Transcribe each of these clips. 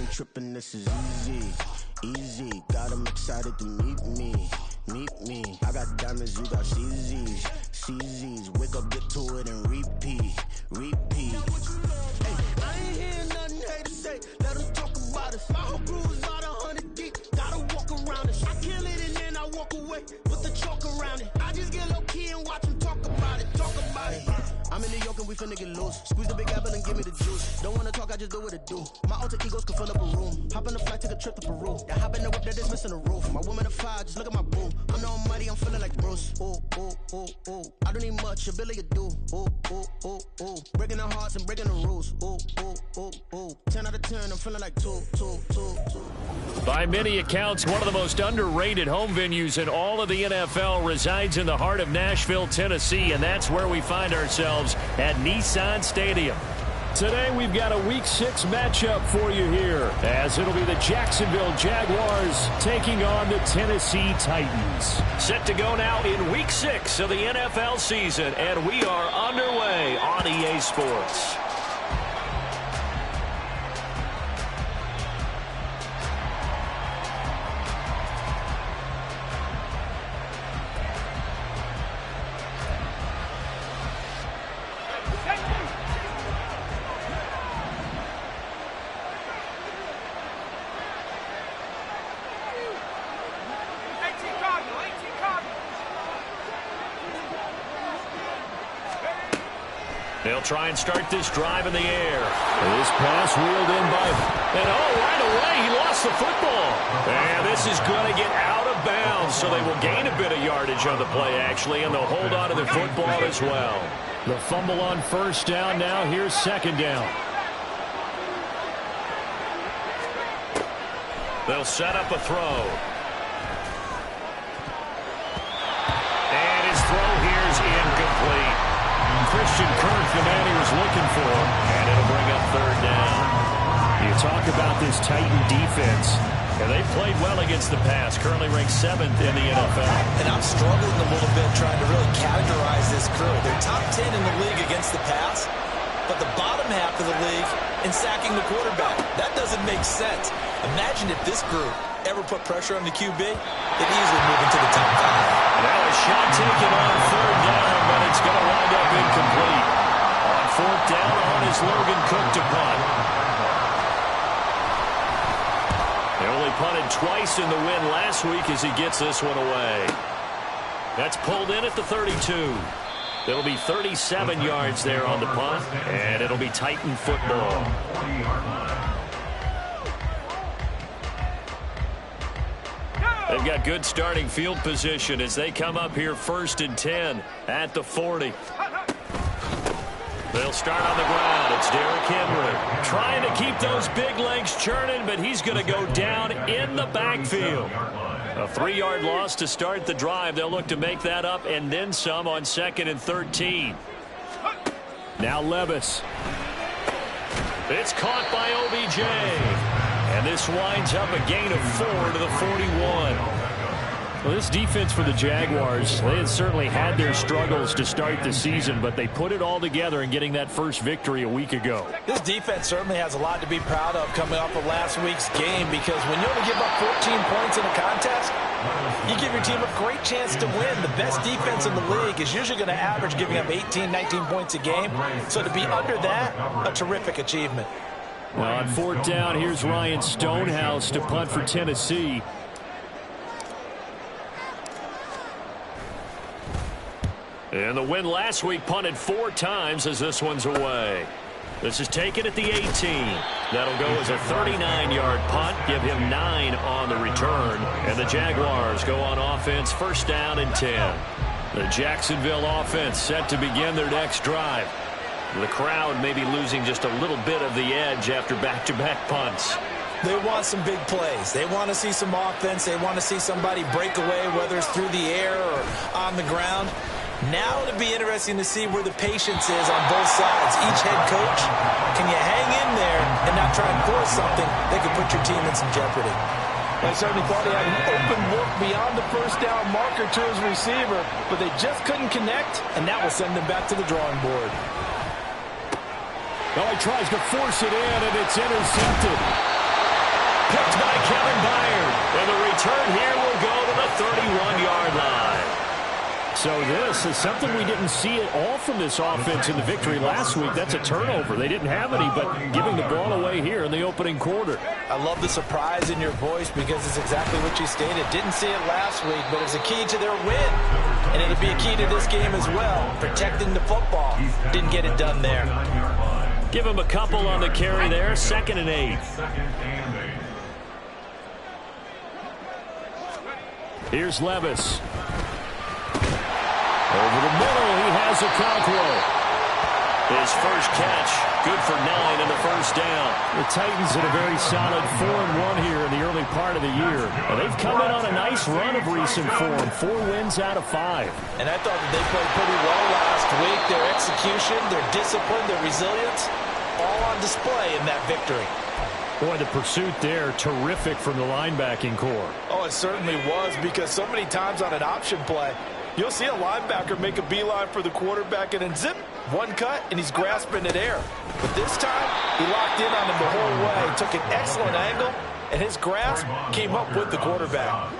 ain't tripping, this is easy. Easy, got them excited to meet me. Meet me. I got diamonds, you got CZs. CZs, wake up, get to it, and repeat. Repeat. Hey, I ain't hearing nothing hate to say. Let them talk about us. My whole crew is about 100 deep. Gotta walk around it. I kill it and then I walk away with the chalk around it. I just get low key and watch them talk about it. Talk about it. I'm in New York and we finna get loose. Squeeze the big apple and give me the juice. Don't wanna talk, I just do what it do. My alter egos can fill up a room. Hop in the flight, take a trip to Peru. That hop in the whip that is missing the roof. My woman a fire, just look at my boo. I'm the almighty, I'm feeling like Bruce. Ooh, ooh, ooh, ooh. I don't need much, ability to do. Ooh, ooh, ooh, ooh. Breaking the hearts and breaking the rules. Ooh, ooh, ooh, ooh. 10 out of 10, I'm feeling like 2. By many accounts, one of the most underrated home venues in all of the NFL resides in the heart of Nashville, Tennessee, and that's where we find ourselves at Nissan Stadium. Today we've got a Week 6 matchup for you here, as it'll be the Jacksonville Jaguars taking on the Tennessee Titans. Set to go now in Week 6 of the NFL season, and we are underway on EA Sports. They'll try and start this drive in the air. This pass wheeled in by... And right away, he lost the football. And this is going to get out of bounds, so they will gain a bit of yardage on the play, actually, and they'll hold on to the football as well. The fumble on first down now. Here's second down. They'll set up a throw. And his throw here is incomplete. Christian Kirk, the man he was looking for, and it'll bring up third down. You talk about this Titan defense, and they played well against the pass, currently ranked 7th in the NFL. And I'm struggling a little bit trying to really categorize this crew. They're top 10 in the league against the pass, but the bottom half of the league in sacking the quarterback. That doesn't make sense. Imagine if this group ever put pressure on the QB, they'd easily move into the top 5. Now a shot taken on third down, but it's going to wind up incomplete. On fourth down on is Logan Cook to punt. They only punted twice in the win last week as he gets this one away. That's pulled in at the 32. It'll be 37 yards there on the punt, and it'll be Titan football. They've got good starting field position as they come up here 1st and 10 at the 40. They'll start on the ground. It's Derrick Henry trying to keep those big legs churning, but he's going to go down in the backfield. A 3-yard loss to start the drive. They'll look to make that up and then some on 2nd and 13. Now Levis. It's caught by OBJ. And this winds up a gain of 4 to the 41. Well, this defense for the Jaguars, they had certainly had their struggles to start the season, but they put it all together in getting that first victory a week ago. This defense certainly has a lot to be proud of coming off of last week's game, because when you only give up 14 points in a contest, you give your team a great chance to win. The best defense in the league is usually going to average giving up 18, 19 points a game. So to be under that, a terrific achievement. Well, on fourth down, here's Ryan Stonehouse to punt for Tennessee. And the win last week punted 4 times as this one's away. This is taken at the 18. That'll go as a 39-yard punt. Give him 9 on the return. And the Jaguars go on offense 1st down and 10. The Jacksonville offense set to begin their next drive. The crowd may be losing just a little bit of the edge after back-to-back punts. They want some big plays. They want to see some offense. They want to see somebody break away, whether it's through the air or on the ground. Now it'll be interesting to see where the patience is on both sides. Each head coach, can you hang in there and not try and force something that could put your team in some jeopardy? They certainly thought he had an open look beyond the first down marker to his receiver, but they just couldn't connect, and that will send them back to the drawing board. Well, he tries to force it in, and it's intercepted. picked by Kevin Byard. And the return here will go to the 31-yard line. So this is something we didn't see at all from this offense in the victory last week. That's a turnover. They didn't have any, but giving the ball away here in the opening quarter. I love the surprise in your voice because it's exactly what you stated. Didn't see it last week, but it's a key to their win. And it'll be a key to this game as well. Protecting the football. Didn't get it done there. Give him a couple on the carry there. 2nd and 8. Here's Levis. Over the middle, he has a Conqueror. His first catch, good for 9 and a first down. The Titans had a very solid 4-1 here in the early part of the year. And they've come in on a nice run of recent form, 4 wins out of 5. And I thought that they played pretty well last week. Their execution, their discipline, their resilience, all on display in that victory. Boy, the pursuit there, terrific from the linebacking core. Oh, it certainly was, because so many times on an option play, you'll see a linebacker make a beeline for the quarterback and then zip, one cut, and he's grasping at air. But this time, he locked in on him the whole way, took an excellent angle, and his grasp came up with the quarterback.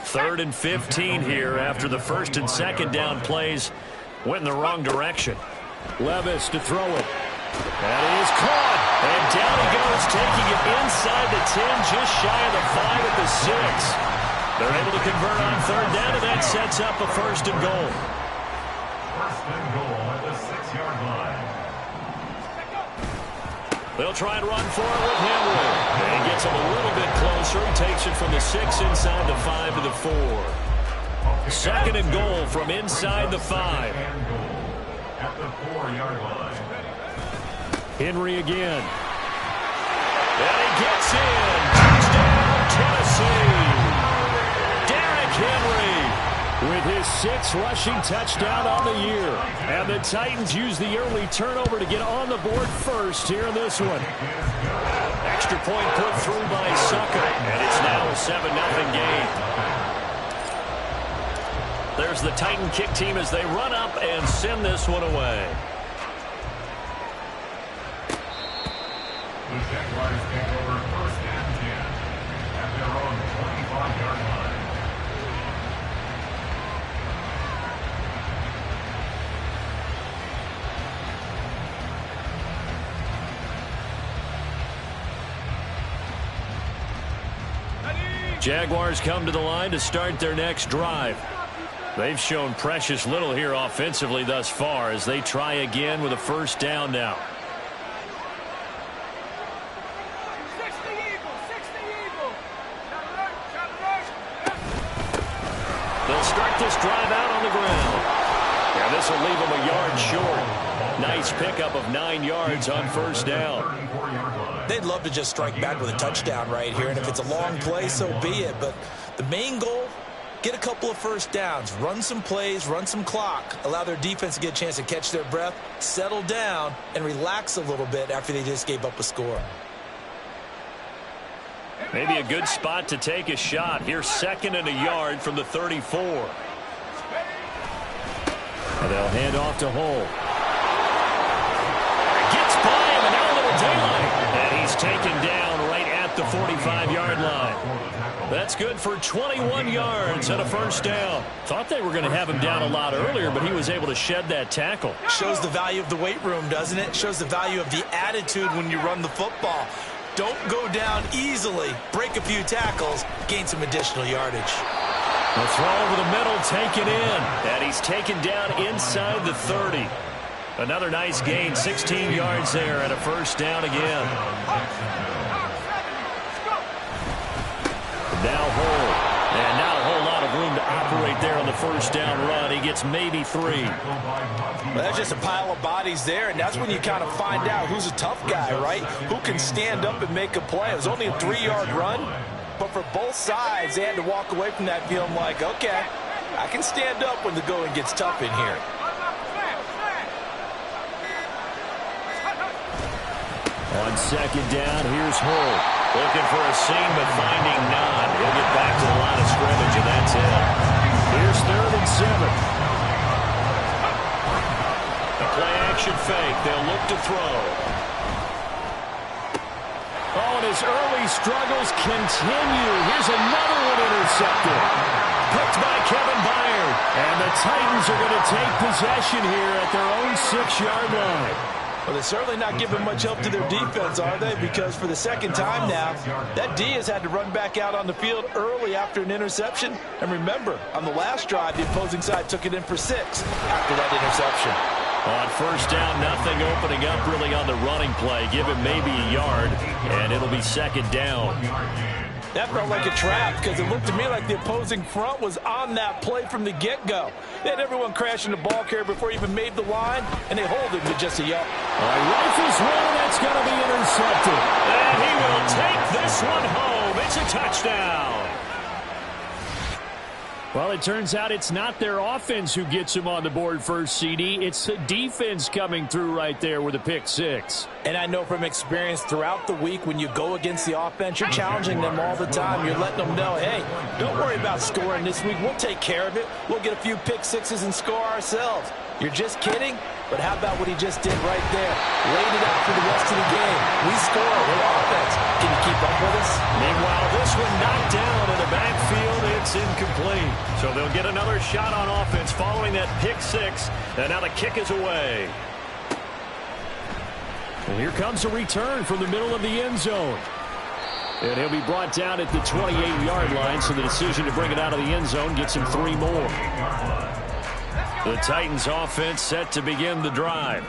3rd and 15 here after the 1st and 2nd down plays went in the wrong direction. Levis to throw it. That is caught. And down he goes, taking it inside the 10, just shy of the 5 at the 6. They're able to convert on 3rd down, and that sets up a 1st and goal. 1st and goal at the 6-yard line. They'll try and run for it with Henry. And he gets him a little bit closer. He takes it from the 6 inside the 5 to the 4. 2nd and goal from inside the 5. At the 4-yard line. Henry again. And he gets in. Touchdown, Tennessee. Henry with his 6th rushing touchdown on the year. And the Titans use the early turnover to get on the board first here in this one. Extra point put through by Sucker. And it's now a 7-0 game. There's the Titan kick team as they run up and send this one away. The Jaguars take over 1st and 10 at their own 25-yard line. Jaguars come to the line to start their next drive. They've shown precious little here offensively thus far as they try again with a 1st down now. They'll start this drive out on the ground. And this will leave them a yard short. Nice pickup of 9 yards on 1st down. They'd love to just strike back with a touchdown right here, and if it's a long play, so be it. But the main goal, get a couple of 1st downs, run some plays, run some clock, allow their defense to get a chance to catch their breath, settle down, and relax a little bit after they just gave up a score. Maybe a good spot to take a shot. Here's 2nd and a yard from the 34. And they'll hand off to Hull. Gets by him, and now a little daylight. And he's taken down right at the 45-yard line. That's good for 21 yards and a 1st down. Thought they were going to have him down a lot earlier, but he was able to shed that tackle. Shows the value of the weight room, doesn't it? Shows the value of the attitude when you run the football. Don't go down easily. Break a few tackles. Gain some additional yardage. The throw over the middle, taken in. And he's taken down inside the 30. Another nice gain, 16 yards there and a 1st down again. Now Hull. And not a whole lot of room to operate there on the 1st down run. He gets maybe 3. Well, that's just a pile of bodies there, and that's when you kind of find out who's a tough guy, right? Who can stand up and make a play. It was only a 3-yard run, but for both sides, they had to walk away from that feeling like, okay, I can stand up when the going gets tough in here. On 2nd down, here's Hull. Looking for a seam, but finding none. He'll get back to the line of scrimmage, and that's it. Here's 3rd and 7. A play-action fake. They'll look to throw. Oh, and his early struggles continue. Here's another one intercepted. Picked by Kevin Byard. And the Titans are going to take possession here at their own 6-yard line. Well, they're certainly not giving much help to their defense, are they? Because for the second time now, that D has had to run back out on the field early after an interception. And remember, on the last drive, the opposing side took it in for 6 after that interception. On first down, nothing opening up really on the running play. Give him maybe a yard, and it'll be second down. That felt like a trap because it looked to me like the opposing front was on that play from the get-go. They had everyone crashing the ball carrier before he even made the line, and they hold him to just a yard. Rifles one, that's going to be intercepted. And he will take this one home. It's a touchdown. Well, it turns out it's not their offense who gets him on the board first, CD. It's the defense coming through right there with a pick 6. And I know from experience throughout the week when you go against the offense, you're challenging them all the time. You're letting them know, hey, don't worry about scoring this week. We'll take care of it. We'll get a few pick 6s and score ourselves. You're just kidding? But how about what he just did right there? Laid it out for the rest of the game. We score with offense. Can you keep up with us? Meanwhile, this one knocked down in the backfield. It's incomplete. So they'll get another shot on offense following that pick 6. And now the kick is away. Well, here comes a return from the middle of the end zone. And he'll be brought down at the 28-yard line, so the decision to bring it out of the end zone gets him 3 more. The Titans offense set to begin the drive.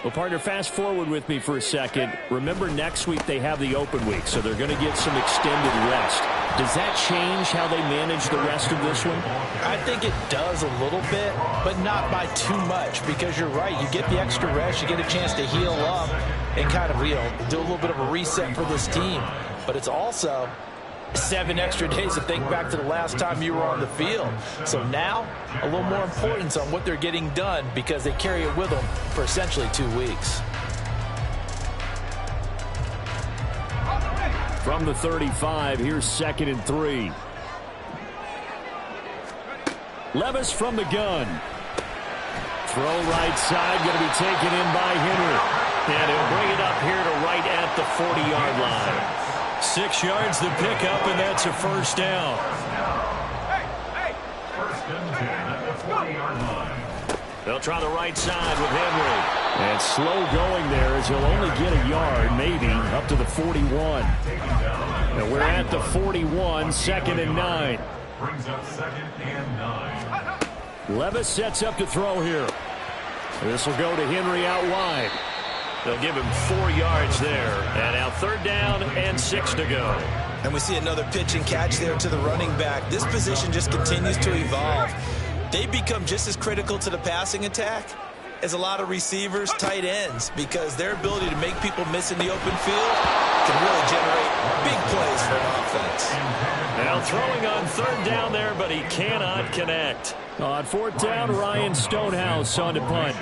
Well, partner, fast forward with me for a second. Remember, next week they have the open week, so they're going to get some extended rest. Does that change how they manage the rest of this one? I think it does a little bit, but not by too much, because you're right. You get the extra rest, you get a chance to heal up and kind of, do a little bit of a reset for this team. But it's also 7 extra days to think back to the last time you were on the field. So now, a little more importance on what they're getting done because they carry it with them for essentially 2 weeks. From the 35, here's 2nd and 3. Levis from the gun. Throw right side, going to be taken in by Henry. And he'll bring it up here to right at the 40-yard line. 6 yards to pick up, and that's a first down. First and 10 at the 40-yard line. They'll try the right side with Henry. And slow going there as he'll only get a yard, maybe, up to the 41. And we're at the 41, 2nd and 9. Brings up 2nd and 9. Levis sets up to throw here. This will go to Henry out wide. They'll give him 4 yards there. And now 3rd down and 6 to go. And we see another pitch and catch there to the running back. This position just continues to evolve. They become just as critical to the passing attack as a lot of receivers, tight ends, because their ability to make people miss in the open field can really generate big plays for an offense. Now throwing on 3rd down there, but he cannot connect. On 4th down, Ryan Stonehouse on to punt.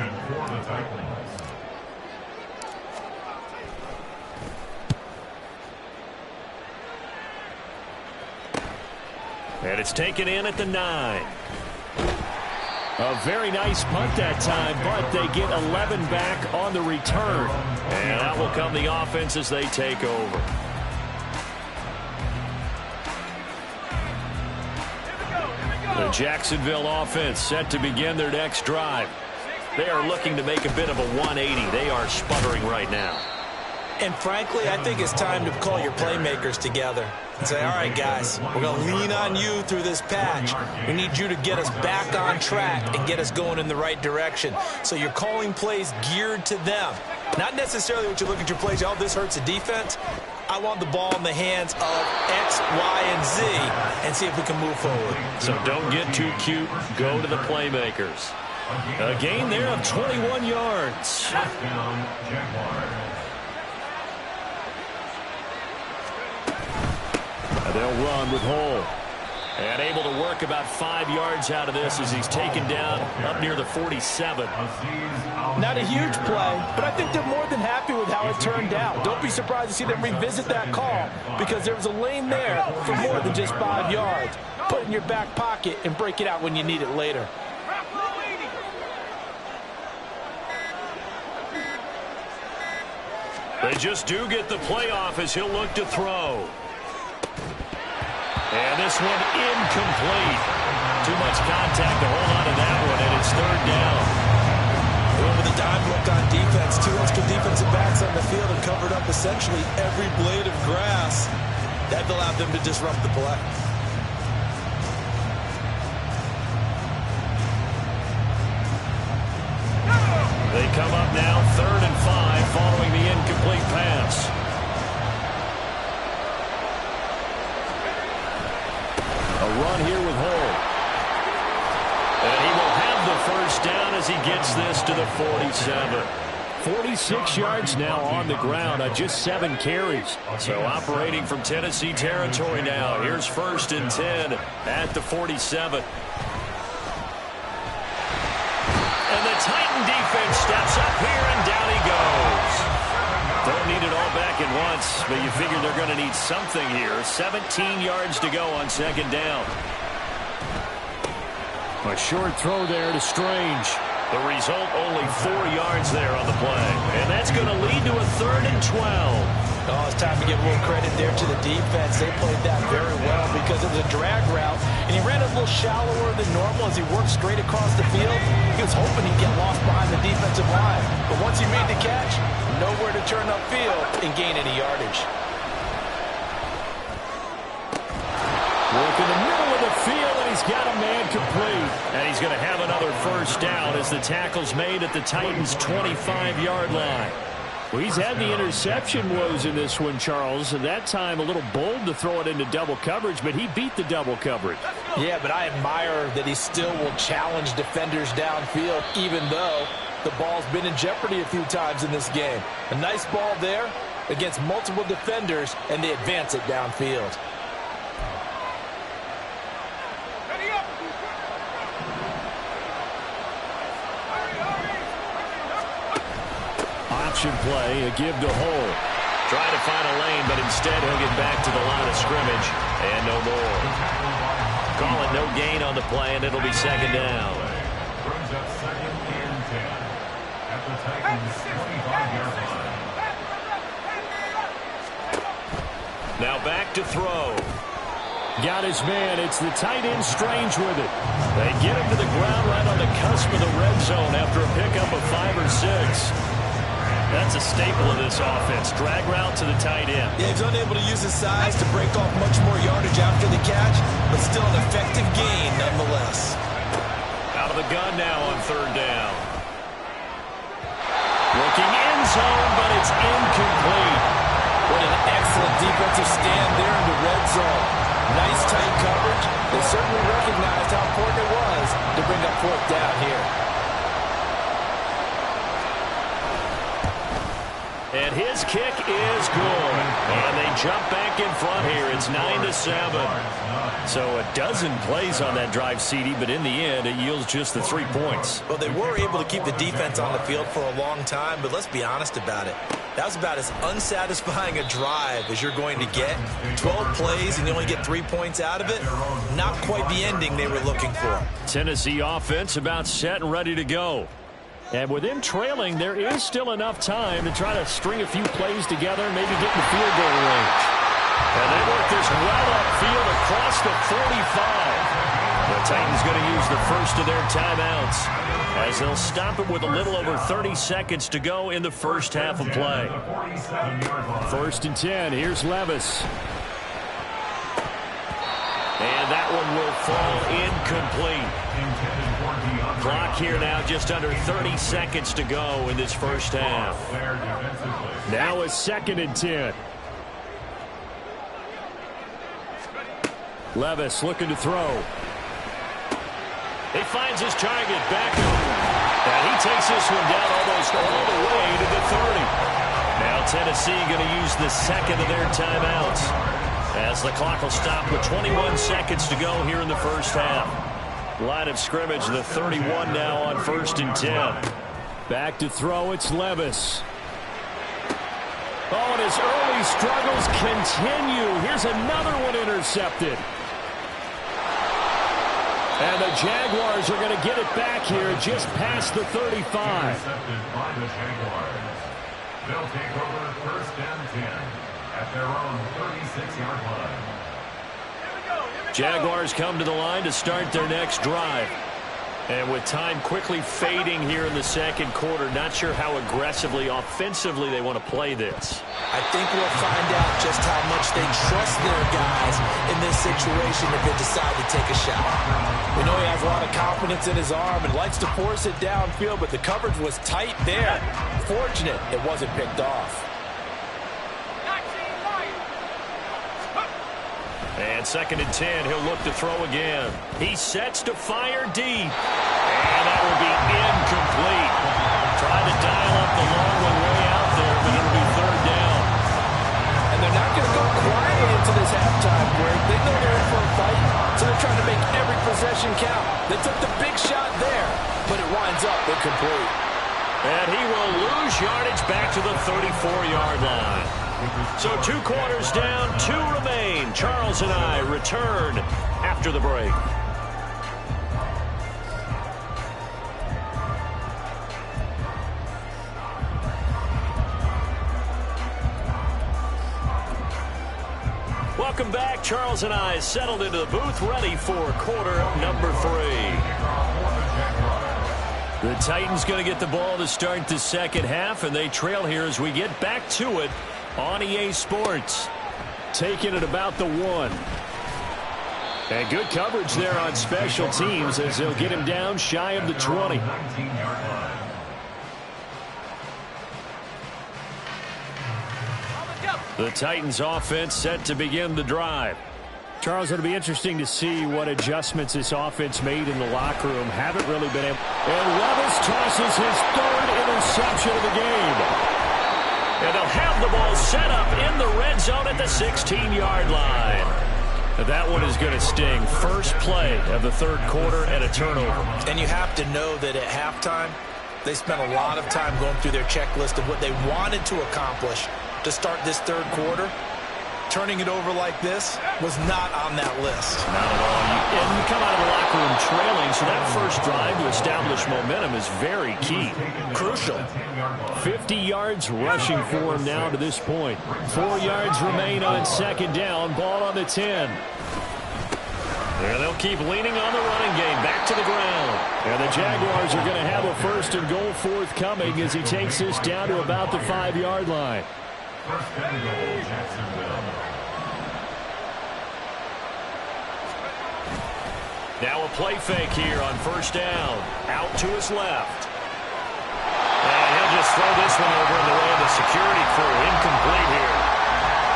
And it's taken in at the 9. A very nice punt that time, but they get 11 back on the return. And out will come the offense as they take over. The Jacksonville offense set to begin their next drive. They are looking to make a bit of a 180. They are sputtering right now. And frankly, I think it's time to call your playmakers together and say, all right, guys, we're going to lean on you through this patch. We need you to get us back on track and get us going in the right direction. So you're calling plays geared to them. Not necessarily what you look at your plays, oh, this hurts the defense. I want the ball in the hands of X, Y, and Z and see if we can move forward. So don't get too cute. Go to the playmakers. A gain there of 21 yards. They'll run with Hole. And able to work about 5 yards out of this as he's taken down up near the 47. Not a huge play, but I think they're more than happy with how it turned out. Don't be surprised to see them revisit that call because there was a lane there for more than just 5 yards. Put it in your back pocket and break it out when you need it later. They just do get the playoff as he'll look to throw. And this one incomplete. Too much contact to hold on to that one, and it's third down. Well, with a dime look on defense, two extra defensive backs on the field and covered up essentially every blade of grass. That allowed them to disrupt the play. They come up now, 3rd and 5, following the incomplete pass. A run here with Hull. And he will have the first down as he gets this to the 47. 46 yards now on the ground on just 7 carries. So operating from Tennessee territory now. Here's 1st and 10 at the 47. And the Titan defense steps up here, and down he goes. Don't need it all back at once, but you figure they're going to need something here. 17 yards to go on 2nd down. A short throw there to Strange. The result, only 4 yards there on the play. And that's going to lead to a 3rd and 12. Oh, it's time to give a little credit there to the defense. They played that very well because it was a drag route, and he ran a little shallower than normal as he worked straight across the field. He was hoping he'd get lost behind the defensive line. But once he made the catch, nowhere to turn upfield and gain any yardage. Work in the middle of the field, and he's got a man complete. And he's going to have another first down as the tackle's made at the Titans' 25-yard line. Well, he's had the interception woes in this one, Charles, and that time a little bold to throw it into double coverage, but he beat the double coverage. Yeah, but I admire that he still will challenge defenders downfield, even though the ball's been in jeopardy a few times in this game. A nice ball there against multiple defenders, and they advance it downfield. Option play, a give to Hull. Trying to find a lane, but instead he'll get back to the line of scrimmage and no more. Call it no gain on the play, and it'll be 2nd down. Brings up 2nd and 10 at the Titans' 65-yard line. Now back to throw. Got his man. It's the tight end Strange with it. They get him to the ground right on the cusp of the red zone after a pickup of 5 or 6. That's a staple of this offense. Drag route to the tight end. Yeah, he's unable to use his size to break off much more yardage after the catch, but still an effective gain nonetheless. Out of the gun now on 3rd down. Looking end zone, but it's incomplete. What an excellent defensive stand there in the red zone. Nice tight coverage. They certainly recognized how important it was to bring up 4th down here. And his kick is good. And they jump back in front here. It's 9-7. So a dozen plays on that drive, CD, but in the end, it yields just the 3 points. Well, they were able to keep the defense on the field for a long time, but let's be honest about it. That was about as unsatisfying a drive as you're going to get. 12 plays and you only get 3 points out of it. Not quite the ending they were looking for. Tennessee offense about set and ready to go. And with them trailing, there is still enough time to try to string a few plays together and maybe get in the field goal range. And they work this well upfield across the 45. The Titans going to use the first of their timeouts as they'll stop it with a little over 30 seconds to go in the first half of play. 1st and 10. Here's Levis. And that one will fall incomplete. Clock here now, just under 30 seconds to go in this first half. Now a 2nd and 10. Levis looking to throw. He finds his target back. And he takes this one down almost all the way to the 30. Now Tennessee going to use the second of their timeouts as the clock will stop with 21 seconds to go here in the first half. Line of scrimmage, the 31 now on 1st and 10. Back to throw, it's Levis. Oh, and his early struggles continue. Here's another one intercepted. And the Jaguars are going to get it back here just past the 35. They'll take over first and 10 at their own 36-yard line. Jaguars come to the line to start their next drive. And with time quickly fading here in the second quarter, not sure how aggressively, offensively they want to play this. I think we'll find out just how much they trust their guys in this situation if they decide to take a shot. We know he has a lot of confidence in his arm and likes to force it downfield, but the coverage was tight there. Fortunate it wasn't picked off. And second and 10, he'll look to throw again. He sets to fire deep. And that will be incomplete. Trying to dial up the long one way out there, but it'll be third down. And they're not going to go quietly into this halftime break. They know they're in for a fight, so they're trying to make every possession count. They took the big shot there, but it winds up incomplete. And he will lose yardage back to the 34-yard line. So 2 quarters down, 2 remain. Charles and I return after the break. Welcome back. Charles and I settled into the booth, ready for quarter number 3. The Titans going to get the ball to start the second half, and they trail here as we get back to it on EA Sports. Taking it about the 1. And good coverage there on special teams as they'll get him down shy of the 20. The Titans offense set to begin the drive. Charles, it'll be interesting to see what adjustments this offense made in the locker room. Haven't really been able. And Levis tosses his 3rd interception of the game. And they'll have the ball set up in the red zone at the 16-yard line. That one is going to sting. First play of the 3rd quarter and a turnover. And you have to know that at halftime, they spent a lot of time going through their checklist of what they wanted to accomplish to start this 3rd quarter. Turning it over like this was not on that list. Not at all. And you come out of the locker room trailing, so that first drive to establish momentum is very key. Crucial. 50 yards rushing for him now to this point. 4 yards remain on second down. Ball on the 10. And they'll keep leaning on the running game. Back to the ground. And the Jaguars are going to have a 1st and goal forthcoming as he takes this down to about the 5-yard line. First and goal, Jacksonville. Now a play fake here on first down. Out to his left. And he'll just throw this one over in the way of the security crew. Incomplete here.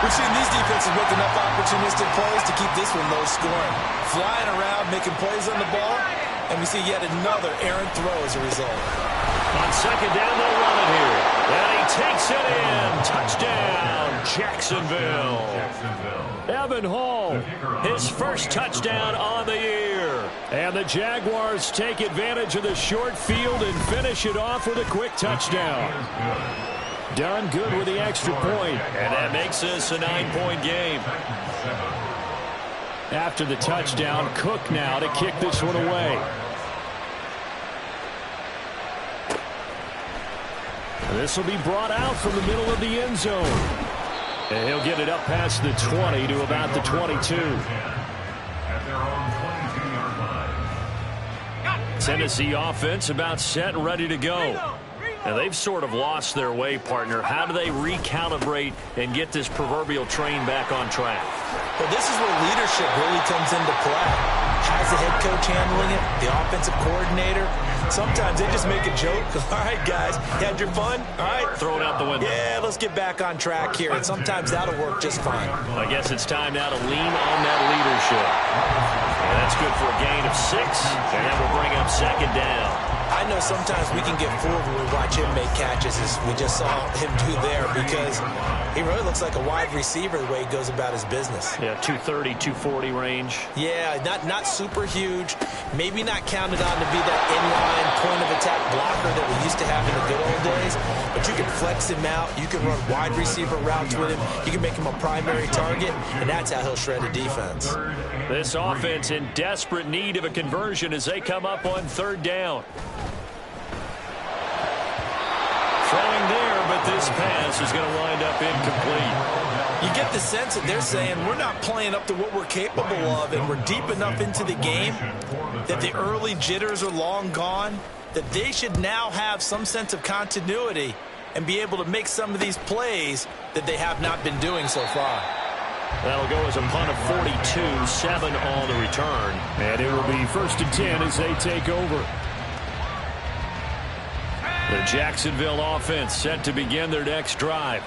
We've seen these defenses make enough opportunistic plays to keep this one low scoring. Flying around, making plays on the ball, and we see yet another errant throw as a result. On second down, they'll run it here. And he takes it in. Touchdown, Jacksonville. Evan Hall, his first touchdown on the year. And the Jaguars take advantage of the short field and finish it off with a quick touchdown. Done good with the extra point. And that makes this a 9-point game. After the touchdown, Cook now to kick this one away. This will be brought out from the middle of the end zone. And he'll get it up past the 20 to about the 22. Tennessee offense about set and ready to go. And they've sort of lost their way, partner. How do they recalibrate and get this proverbial train back on track? Well, this is where leadership really comes into play. How's the head coach handling it? The offensive coordinator? Sometimes they just make a joke. All right, guys, you had your fun? All right. Throw it out the window. Yeah, let's get back on track here. And sometimes that'll work just fine. I guess it's time now to lean on that leadership. And that's good for a gain of 6. And that will bring up second down. I know sometimes we can get fooled when we watch him make catches, as we just saw him do there, because he really looks like a wide receiver the way he goes about his business. Yeah, 230, 240 range. Yeah, not super huge. Maybe not counted on to be that inline point-of-attack blocker that we used to have in the good old days, but you can flex him out. You can run wide receiver routes with him. You can make him a primary target, and that's how he'll shred a defense. This offense in desperate need of a conversion as they come up on third down. Throwing there, but that this pass is going to wind up incomplete. You get the sense that they're saying we're not playing up to what we're capable of, and we're deep enough into the game that the early jitters are long gone, that they should now have some sense of continuity and be able to make some of these plays that they have not been doing so far. That'll go as a punt of 42, 7 on the return. And it will be 1st and 10 as they take over. The Jacksonville offense set to begin their next drive.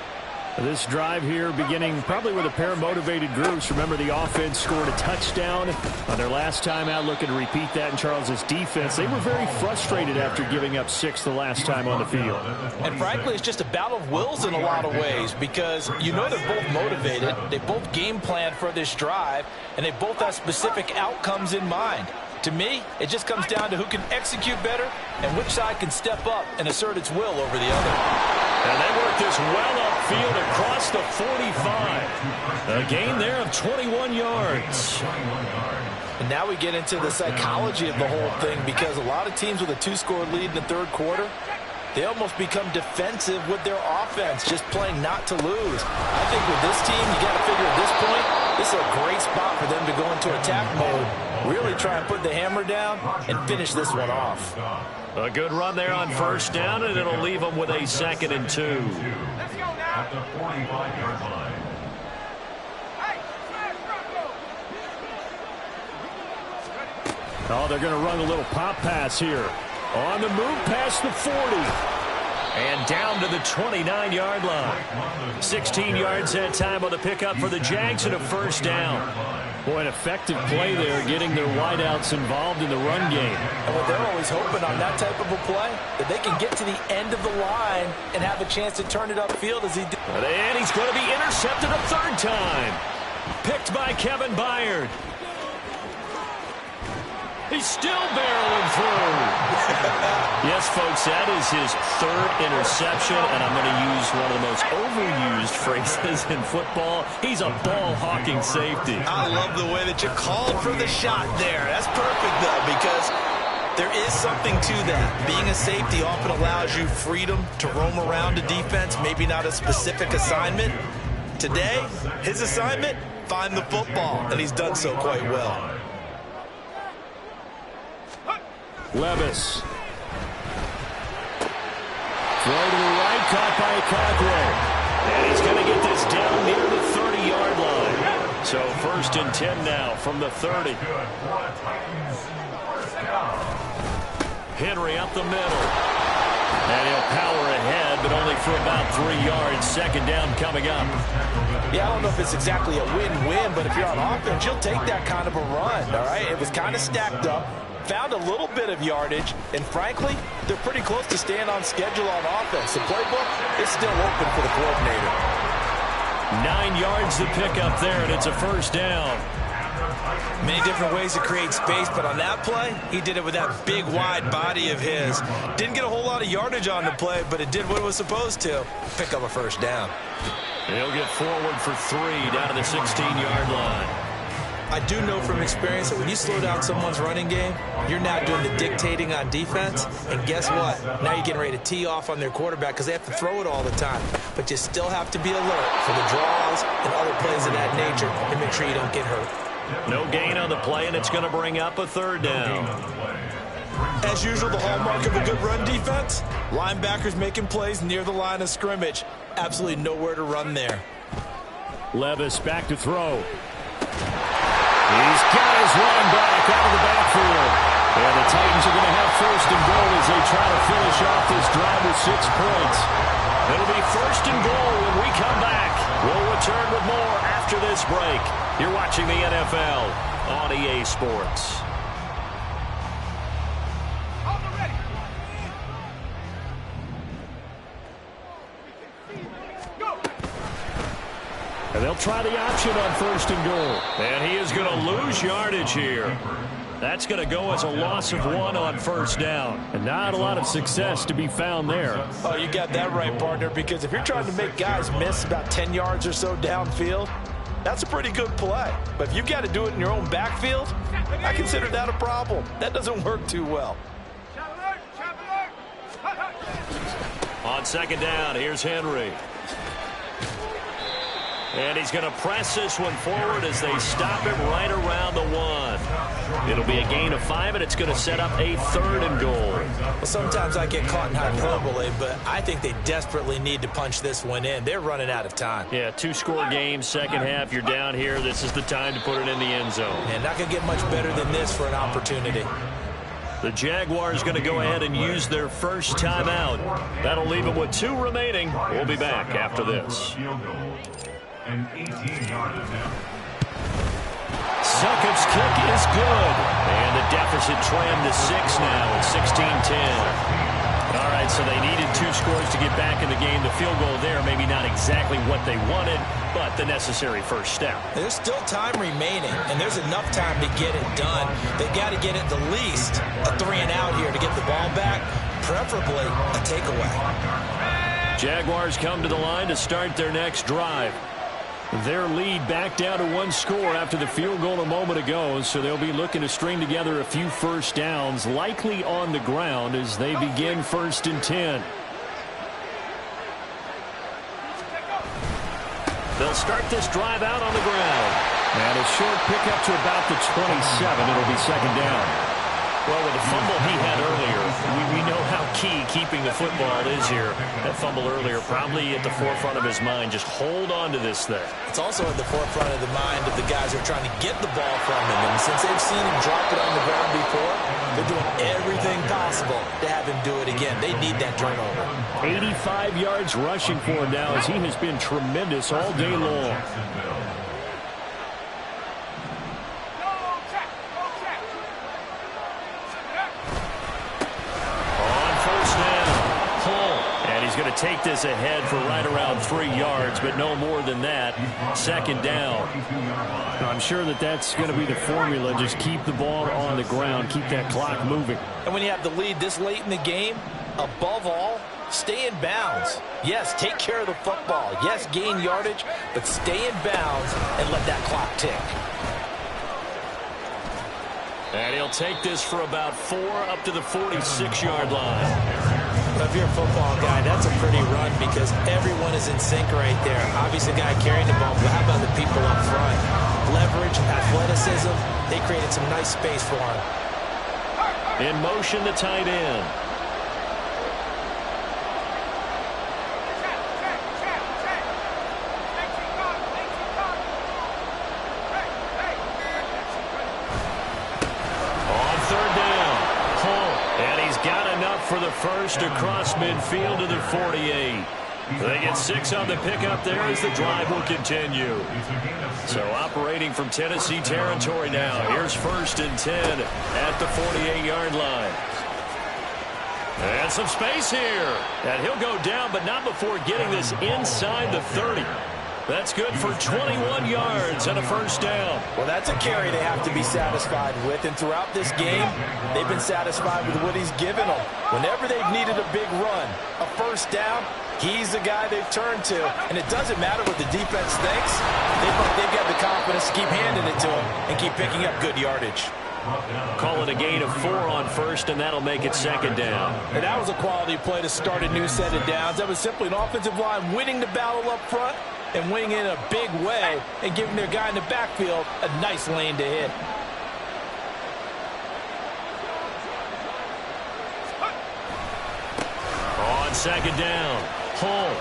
This drive here beginning probably with a pair of motivated groups. Remember, the offense scored a touchdown on their last time out, looking to repeat that in Charles' defense. They were very frustrated after giving up 6 the last time on the field. And frankly, it's just a battle of wills in a lot of ways, because you know they're both motivated, they both game planned for this drive, and they both have specific outcomes in mind. To me, it just comes down to who can execute better and which side can step up and assert its will over the other. And they work this well upfield across the 45. A gain there of 21 yards. And now we get into the psychology of the whole thing, because a lot of teams with a 2-score lead in the third quarter, they almost become defensive with their offense, just playing not to lose. I think with this team, you got to figure at this point, this is a great spot for them to go into attack mode, really try and put the hammer down and finish this one off. A good run there on 1st down, and it'll leave them with a 2nd and 2. Let's go now. At the 45-yard line. Oh, they're going to run a little pop pass here. On the move past the 40. And down to the 29-yard line. 16 yards that time on the pickup for the Jags and a 1st down. Boy, an effective play there, getting their wideouts involved in the run game. And what they're always hoping on that type of a play, that they can get to the end of the line and have a chance to turn it upfield as he did. And he's going to be intercepted a 3rd time. Picked by Kevin Byard. He's still barreling through. Yes, folks, that is his 3rd interception, and I'm going to use one of the most overused phrases in football. He's a ball-hawking safety. I love the way that you called for the shot there. That's perfect, though, because there is something to that. Being a safety often allows you freedom to roam around a defense, maybe not a specific assignment. Today, his assignment, find the football, and he's done so quite well. Levis. Throw to the right, caught by Cockrell. And he's going to get this down near the 30-yard line. So 1st and 10 now from the 30. Henry up the middle. And he'll power ahead, but only for about 3 yards. 2nd down coming up. Yeah, I don't know if it's exactly a win-win, but if you're on offense, you'll take that kind of a run, all right? It was kind of stacked up. Found a little bit of yardage, and frankly, they're pretty close to staying on schedule on offense. The playbook is still open for the coordinator. 9 yards to pick up there, and it's a 1st down. Many different ways to create space, but on that play, he did it with that big, wide body of his. Didn't get a whole lot of yardage on the play, but it did what it was supposed to. Pick up a 1st down. He'll get forward for 3 down to the 16-yard line. I do know from experience that when you slow down someone's running game, you're now doing the dictating on defense. And guess what? Now you're getting ready to tee off on their quarterback because they have to throw it all the time. But you still have to be alert for the draws and other plays of that nature and make sure you don't get hurt. No gain on the play, and it's going to bring up a 3rd down. As usual, the hallmark of a good run defense, linebackers making plays near the line of scrimmage. Absolutely nowhere to run there. Levis back to throw. He's got his running back out of the backfield. And the Titans are going to have 1st and goal as they try to finish off this drive with 6 points. It'll be 1st and goal when we come back. We'll return with more after this break. You're watching the NFL on EA Sports. And they'll try the option on 1st and goal. And he is going to lose yardage here. That's going to go as a loss of 1 on 1st down. And not a lot of success to be found there. Oh, you got that right, partner, because if you're trying to make guys miss about 10 yards or so downfield, that's a pretty good play. But if you've got to do it in your own backfield, I consider that a problem. That doesn't work too well. On second down, here's Henry. And he's going to press this one forward as they stop him right around the 1. It'll be a gain of 5, and it's going to set up a 3rd and goal. Well, sometimes I get caught in hyperbole, but I think they desperately need to punch this one in. They're running out of time. Yeah, 2-score game, second half. You're down here. This is the time to put it in the end zone. And not going to get much better than this for an opportunity. The Jaguars going to go ahead and use their first timeout. That'll leave them with 2 remaining. We'll be back after this. An 18-yard attempt. Suckups kick is good. And the deficit trimmed to 6 now at 16-10. All right, so they needed 2 scores to get back in the game. The field goal there, maybe not exactly what they wanted, but the necessary first step. There's still time remaining, and there's enough time to get it done. They've got to get at the least a 3-and-out here to get the ball back, preferably a takeaway. Jaguars come to the line to start their next drive. Their lead back down to 1 score after the field goal a moment ago, so they'll be looking to string together a few first downs, likely on the ground as they begin 1st and 10. They'll start this drive out on the ground. And a short pickup to about the 27. It'll be second down. Well, with the fumble he had earlier, we know how key keeping the football is here. That fumble earlier probably at the forefront of his mind. Just hold on to this thing. It's also at the forefront of the mind of the guys who are trying to get the ball from him. And since they've seen him drop it on the ground before, they're doing everything possible to have him do it again. They need that turnover. 85 yards rushing for him now as he has been tremendous all day long. Going to take this ahead for right around 3 yards, but no more than that. Second down. I'm sure that's going to be the formula. Just keep the ball on the ground. Keep that clock moving. And when you have the lead this late in the game, above all, stay in bounds. Yes, take care of the football. Yes, gain yardage, but stay in bounds and let that clock tick. And he'll take this for about 4 up to the 46-yard line. If you're a football guy, that's a pretty run because everyone is in sync right there. Obviously, the guy carrying the ball, but how about the people up front? Leverage, athleticism, they created some nice space for him. In motion, the tight end. On 3rd down, Hull, and he's got enough for the first across midfield to the 48. They get 6 on the pickup there as the drive will continue. So operating from Tennessee territory now. Here's 1st and 10 at the 48-yard line. And some space here. And he'll go down, but not before getting this inside the 30. That's good for 21 yards and a first down. Well, that's a carry they have to be satisfied with. And throughout this game, they've been satisfied with what he's given them. Whenever they've needed a big run, a first down, he's the guy they've turned to. And it doesn't matter what the defense thinks. They've got the confidence to keep handing it to him and keep picking up good yardage. Call it a gain of 4 on first, and that'll make it second down. And that was a quality play to start a new set of downs. That was simply an offensive line winning the battle up front and winning in a big way and giving their guy in the backfield a nice lane to hit. On second down, Hull.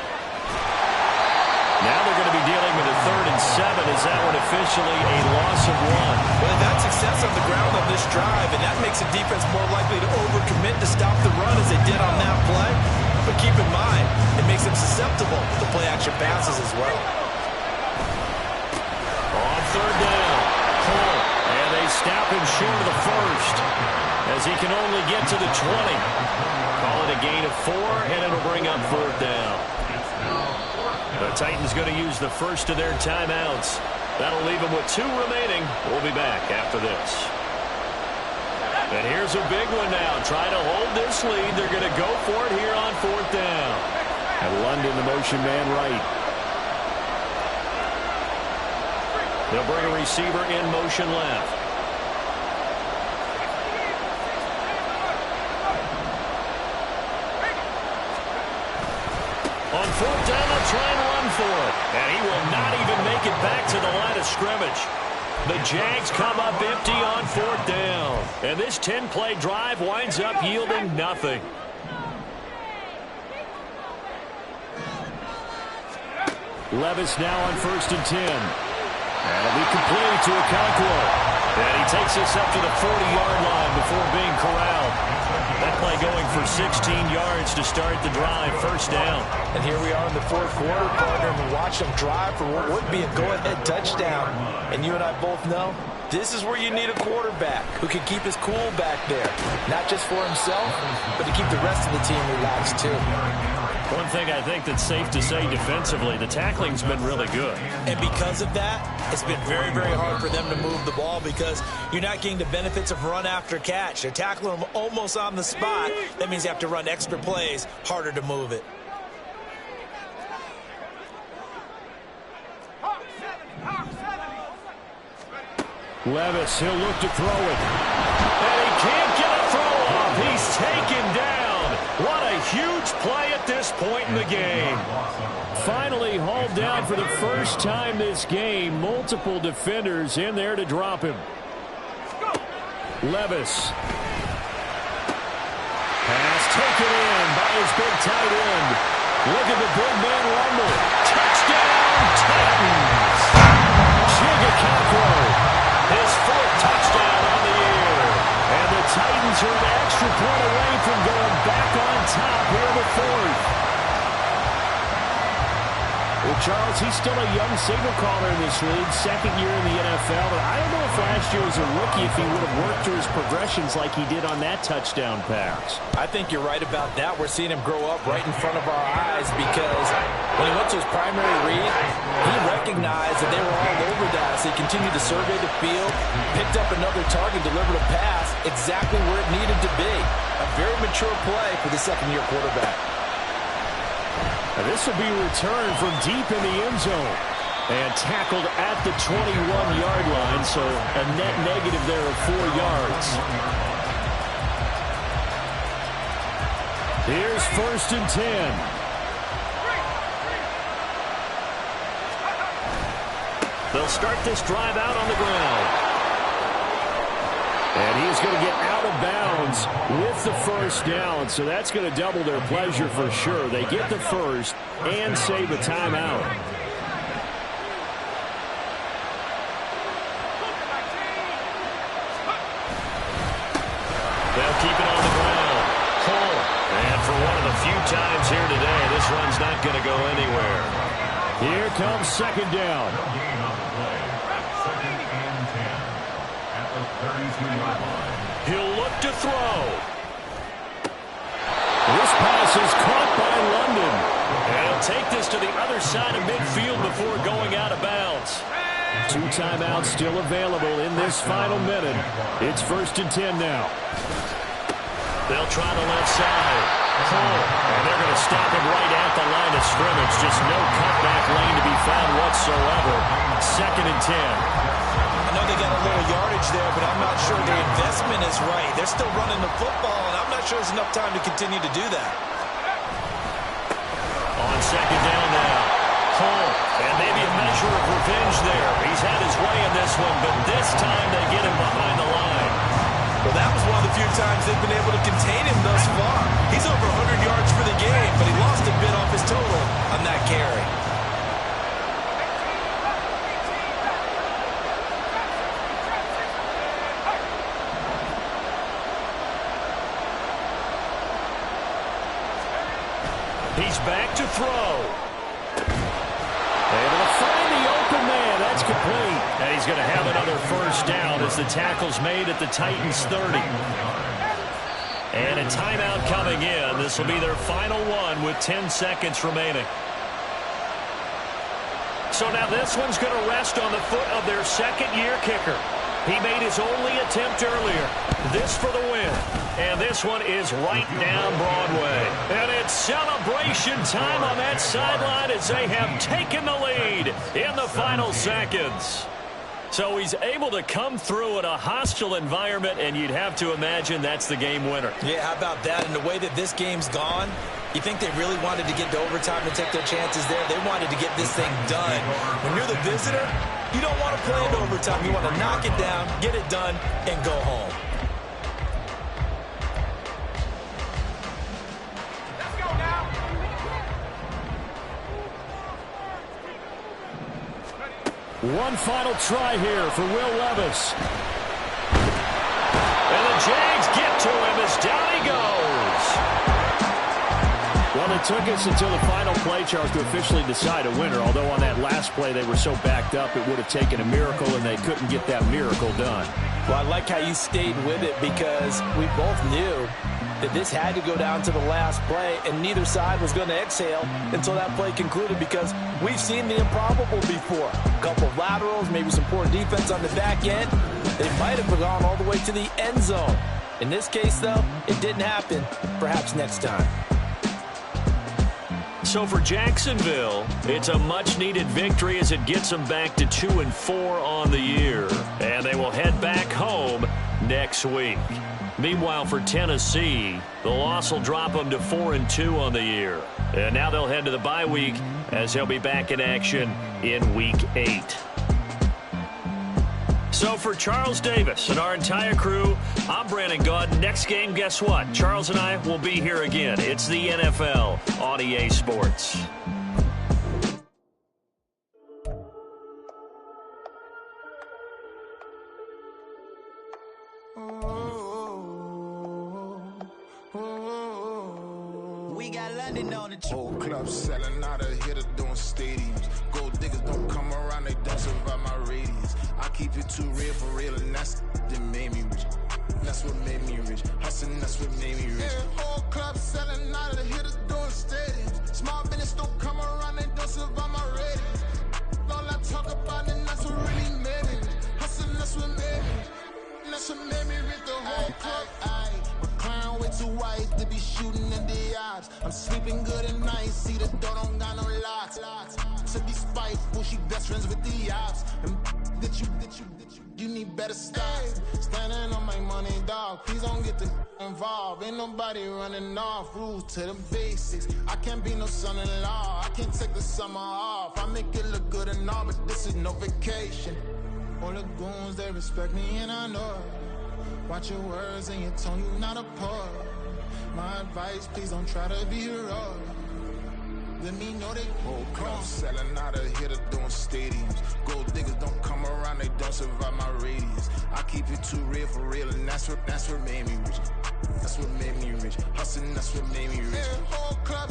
Now they're going to be dealing with a 3rd and 7. Is that one officially a loss of 1? Well, they've had success on the ground on this drive, and that makes the defense more likely to overcommit to stop the run as they did on that play. But keep in mind, it makes them susceptible to play-action passes as well. On 3rd down, Hull, and they stop him short of the first as he can only get to the 20. Call it a gain of 4, and it'll bring up 4th down. The Titans going to use the first of their timeouts. That'll leave them with 2 remaining. We'll be back after this. And here's a big one now. Trying to hold this lead. They're going to go for it here on 4th down. And London, the motion man right. They'll bring a receiver in motion left. fourth down, they'll try and run for it. And he will not even make it back to the line of scrimmage. The Jags come up empty on fourth down. And this 10-play drive winds up yielding nothing. Levis now on 1st and 10. That'll be complete to Okonkwo. And he takes this up to the 40-yard line before being corralled. That play going for 16 yards to start the drive, first down. And here we are in the fourth quarter, partner, and we watch them drive for what would be a go-ahead touchdown. And you and I both know this is where you need a quarterback who can keep his cool back there. Not just for himself, but to keep the rest of the team relaxed, too. One thing I think that's safe to say defensively, the tackling's been really good. And because of that, it's been very, very hard for them to move the ball because you're not getting the benefits of run after catch. They're tackling them almost on the spot. That means you have to run extra plays, harder to move it. Levis, he'll look to throw it. And he can't get a throw off. He's taken down. What a huge play at this point in the game. Finally hauled down for the first time this game. Multiple defenders in there to drop him. Levis. Pass taken in by his big tight end. Look at the big man rumble. Touchdown, Titans. Okonkwo. His fourth touchdown on the year. And the Titans are an extra point away from going back on top here in the fourth. Well, Charles, he's still a young signal caller in this league, second year in the NFL, but I don't know if last year as a rookie if he would have worked through his progressions like he did on that touchdown pass. I think you're right about that. We're seeing him grow up right in front of our eyes because when he went to his primary read, he recognized that they were all over that. So he continued to survey the field, picked up another target, delivered a pass exactly where it needed to be. A very mature play for the second-year quarterback. And this will be returned from deep in the end zone. And tackled at the 21-yard line, so a net negative there of 4 yards. Here's 1st and 10. They'll start this drive out on the ground. And he's going to get out of bounds with the first down, so that's going to double their pleasure for sure. They get the first and save a timeout. They'll keep it on the ground. Cole. And for one of the few times here today, this run's not going to go anywhere. Here comes second down. He'll look to throw. This pass is caught by London. And he'll take this to the other side of midfield before going out of bounds. 2 timeouts still available in this final minute. It's 1st and 10 now. They'll try the left side. Cole. And they're going to stop him right at the line of scrimmage. Just no cutback lane to be found whatsoever. 2nd and 10. I know they got a little yardage there, but I'm not sure the investment is right. They're still running the football, and I'm not sure there's enough time to continue to do that. On second down now. Cole. And maybe a measure of revenge there. He's had his way in this one, but this time they get him behind the line. Well, that was one of the few times they've been able to contain him thus far. He's over 100 yards for the game, but he lost a bit off his total on that carry. He's back to throw. Able to find the open man. That's complete. And he's going to have another first down as the tackle's made at the Titans 30. And a timeout coming in. This will be their final one with 10 seconds remaining. So now this one's going to rest on the foot of their second-year kicker. He made his only attempt earlier. This for the win. And this one is right down Broadway. And it's celebration time on that sideline as they have taken the lead in the final seconds. So he's able to come through in a hostile environment, and you'd have to imagine that's the game winner. Yeah, how about that? And the way that this game's gone, You think they really wanted to get to overtime and take their chances there? They wanted to get this thing done. When you're the visitor, you don't want to play into overtime. You want to knock it down, get it done, and go home. Let's go now. One final try here for Will Levis. And the Jags get to him as down he goes. Well, it took us until the final play, Charles, to officially decide a winner. Although on that last play they were so backed up, it would have taken a miracle, and they couldn't get that miracle done. Well, I like how you stayed with it because we both knew that this had to go down to the last play, and neither side was going to exhale until that play concluded because we've seen the improbable before. A couple of laterals, maybe some poor defense on the back end. They might have gone all the way to the end zone. In this case, though, it didn't happen. Perhaps next time. So for Jacksonville, it's a much-needed victory as it gets them back to 2-4 on the year. And they will head back home next week. Meanwhile, for Tennessee, the loss will drop them to 4-2 on the year. And now they'll head to the bye week as they'll be back in action in Week 8. So for Charles Davis and our entire crew, I'm Brandon Gaudin. Next game, guess what? Charles and I will be here again. It's the NFL on EA Sports. We got London on the Whole club selling out of hitter doing stadiums. Gold diggers don't come around, they don't survive my radius. I keep it too real for real, and that's that made me rich. That's what made me rich. Hustling, that's what made me rich. Yeah, whole club selling out of hitters doing stadiums. Small business don't come around, they don't survive my radius. All I talk about, and that's what really made me rich. Hustling, that's what made me rich. That's what made me rich. The whole club. Clown way too white to be shooting in the odds. I'm sleeping good at night, see the door don't got no locks. To be spiteful, she best friends with the ops. And you need better stocks. Standing on my money, dog. Please don't get involved. Ain't nobody running off. Rules to the basics. I can't be no son-in-law. I can't take the summer off. I make it look good and all, but this is no vacation. All the goons, they respect me and I know it. Watch your words and your tone, you not a part. My advice, please don't try to be heroic. Let me know they whole club selling out of hitter doing stadiums. Gold diggers don't come around, they don't survive my radius. I keep it too real for real, and that's what made me rich. That's what made me rich. Hustling, that's what made me rich. Yeah, whole club